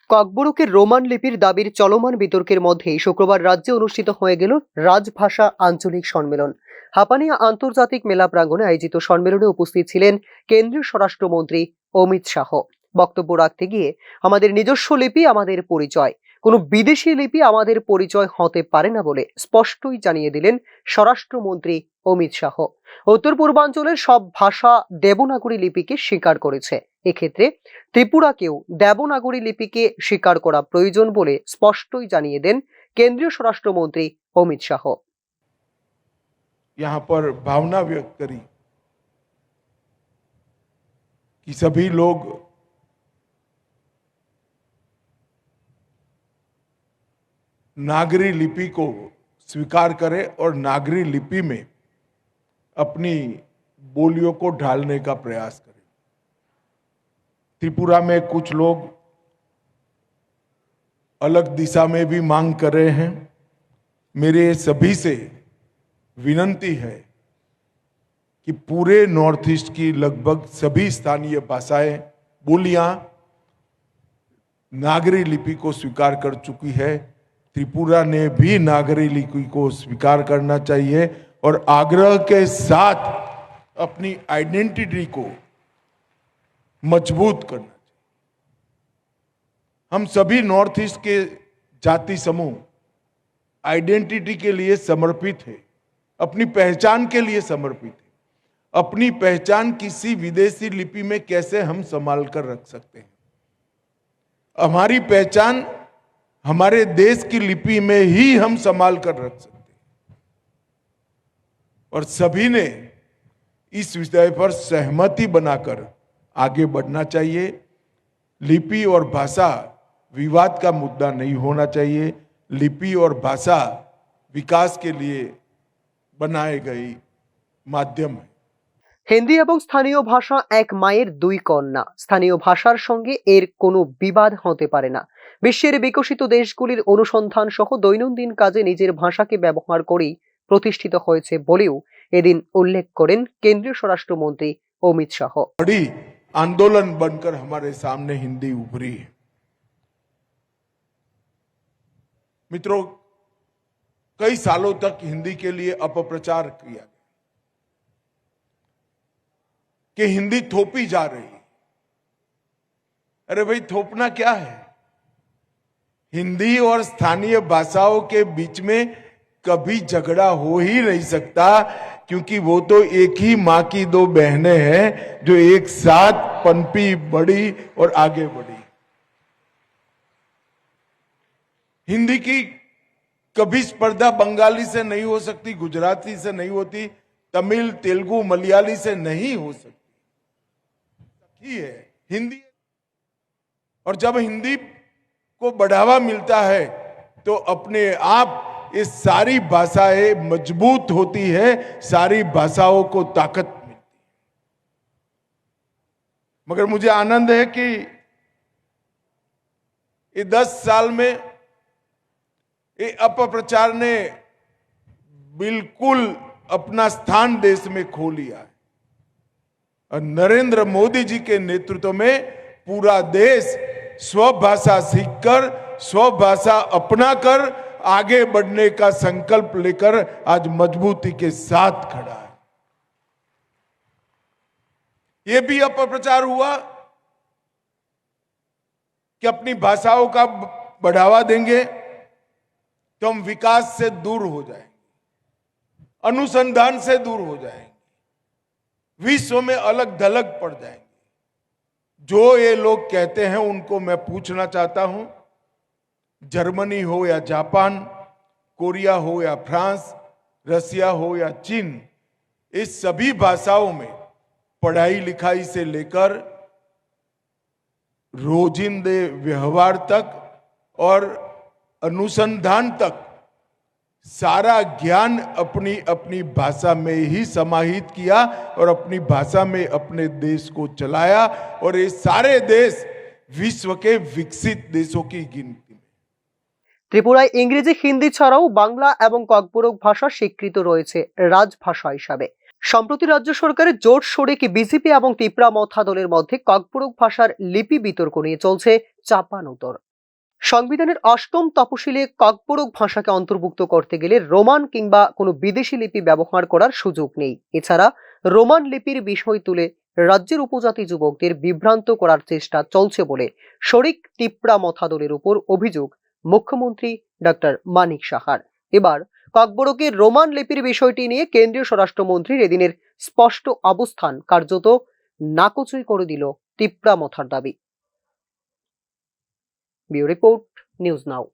ককবরকের Roman লিপির দাবির চলমান বিতর্কের মধ্যেই শুক্রবার রাজ্যে অনুষ্ঠিত হয়ে গেল রাজভাষা আঞ্চলিক সম্মেলন। হাপানিয়া আন্তর্জাতিক মেলা প্রাঙ্গণে আয়োজিত সম্মেলনে উপস্থিত ছিলেন কেন্দ্রীয় স্বরাষ্ট্রমন্ত্রী অমিত শাহ। বক্তব্য রাখতে গিয়ে আমাদের নিজস্ব লিপি আমাদের পরিচয়, কোনো বিদেশি লিপি আমাদের পরিচয় হতে পারে না বলে স্পষ্টই জানিয়ে দিলেন স্বরাষ্ট্রমন্ত্রী অমিত শাহ। উত্তর পূর্বাঞ্চলের সব ভাষা দেবনাগরী লিপিকে স্বীকার করেছে। এক্ষেত্রে ত্রিপুরাকেও দেবনাগরী লিপিকে স্বীকার করা প্রয়োজন বলে স্পষ্টই জানিয়ে দেন কেন্দ্রীয় স্বরাষ্ট্রমন্ত্রী অমিত শাহ। यहाँ पर भावना व्यक्त करी कि सभी लोग नागरी लिपि को स्वीकार करें और नागरी लिपि में अपनी बोलियों को ढालने का प्रयास करें। त्रिपुरा में कुछ लोग अलग दिशा में भी मांग कर रहे हैं। मेरे सभी से विनती है कि पूरे नॉर्थ ईस्ट की लगभग सभी स्थानीय भाषाएं बोलियां नागरी लिपि को स्वीकार कर चुकी है। त्रिपुरा ने भी नागरी लिपि को स्वीकार करना चाहिए और आग्रह के साथ अपनी आइडेंटिटी को मजबूत करना चाहिए। हम सभी नॉर्थ ईस्ट के जाति समूह आइडेंटिटी के लिए समर्पित है, अपनी पहचान के लिए समर्पित है। अपनी पहचान किसी विदेशी लिपि में कैसे हम संभाल कर रख सकते हैं? हमारी पहचान हमारे देश की लिपि में ही हम संभाल कर रख सकते हैं। और सभी ने इस विषय पर सहमति बनाकर आगे बढ़ना चाहिए। लिपि और भाषा विवाद का मुद्दा नहीं होना चाहिए। लिपि और भाषा विकास के लिए बनाए गए माध्यम है। হিন্দি এবং স্থানীয় ভাষা এক মায়ের দুই কন্যা। স্থানীয় ভাষার সঙ্গে এর কোনো বিবাদ হতে পারে না। বিশ্বের বিকশিত দেশগুলির অনুসন্ধান সহ দৈনন্দিন কাজে নিজের ভাষাকে ব্যবহার করেই প্রতিষ্ঠিত হয়েছে বলেও এদিন উল্লেখ করেন কেন্দ্রীয় স্বরাষ্ট্রমন্ত্রী অমিত শাহ। बड़ी आंदोलन बनकर हमारे सामने हिंदी उभरी है। मित्रों, कई सालों तक हिंदी के लिए अपप्रचार किया गया कि हिंदी थोपी जा रही है। अरे भाई, थोपना क्या है? हिंदी और स्थानीय भाषाओं के बीच में कभी झगड़ा हो ही नहीं सकता, क्योंकि वो तो एक ही मां की दो बहनें हैं जो एक साथ पनपी, बढ़ी और आगे बढ़ी। हिंदी की कभी स्पर्धा बंगाली से नहीं हो सकती, गुजराती से नहीं होती, तमिल, तेलुगु, मलयाली से नहीं हो सकती। है हिंदी। और जब हिंदी को बढ़ावा मिलता है तो अपने आप ये सारी भाषाएं मजबूत होती है, सारी भाषाओं को ताकत मिलती है। मगर मुझे आनंद है कि ये 10 साल में ये अपप्रचार ने बिल्कुल अपना स्थान देश में खो लिया है। और नरेंद्र मोदी जी के नेतृत्व में पूरा देश स्वभाषा सीखकर, स्वभाषा अपनाकर आगे बढ़ने का संकल्प लेकर आज मजबूती के साथ खड़ा है। यह भी अपप्रचार हुआ कि अपनी भाषाओं का बढ़ावा देंगे तो हम विकास से दूर हो जाएंगे, अनुसंधान से दूर हो जाएंगे, विश्व में अलग थलग पड़ जाएंगे। जो ये लोग कहते हैं उनको मैं पूछना चाहता हूं, जर्मनी हो या जापान, कोरिया हो या फ्रांस, रसिया हो या चीन, इस सभी भाषाओं में पढ़ाई लिखाई से लेकर रोजिंदे व्यवहार तक और अनुसंधान तक सारा ज्ञान अपनी अपनी भाषा में ही समाहित किया और अपनी भाषा में अपने देश को चलाया। और ये सारे देश विश्व के विकसित देशों की गिनती में। ত্রিপুরায় ইংরেজি, হিন্দি ছাড়াও বাংলা এবং ককবরক ভাষা স্বীকৃত রয়েছে রাজভাষা হিসাবে। সম্প্রতি রাজ্য সরকারের জোট শরিক বিজেপি এবং ত্রিপুরা মথা দলের মধ্যে ককবরক ভাষার লিপি বিতর্ক নিয়ে চলছে চাপানোতর। সংবিধানের অষ্টম তপশিলে ককবরক ভাষাকে অন্তর্ভুক্ত করতে গেলে রোমান কিংবা কোনো বিদেশি লিপি ব্যবহার করার সুযোগ নেই। এছাড়া রোমান লিপির বিষয় তুলে রাজ্যের উপজাতি যুবকদের বিভ্রান্ত করার চেষ্টা চলছে বলে শরিক তিপ্রা মথা দলের উপর অভিযোগ মুখ্যমন্ত্রী ডক্টর মানিক সাহার। এবার ককবরকের রোমান লিপির বিষয়টি নিয়ে কেন্দ্রীয় স্বরাষ্ট্রমন্ত্রীর এদিনের স্পষ্ট অবস্থান কার্যত নাকচই করে দিল তিপ্রা মথার দাবি। Bureau report, news now.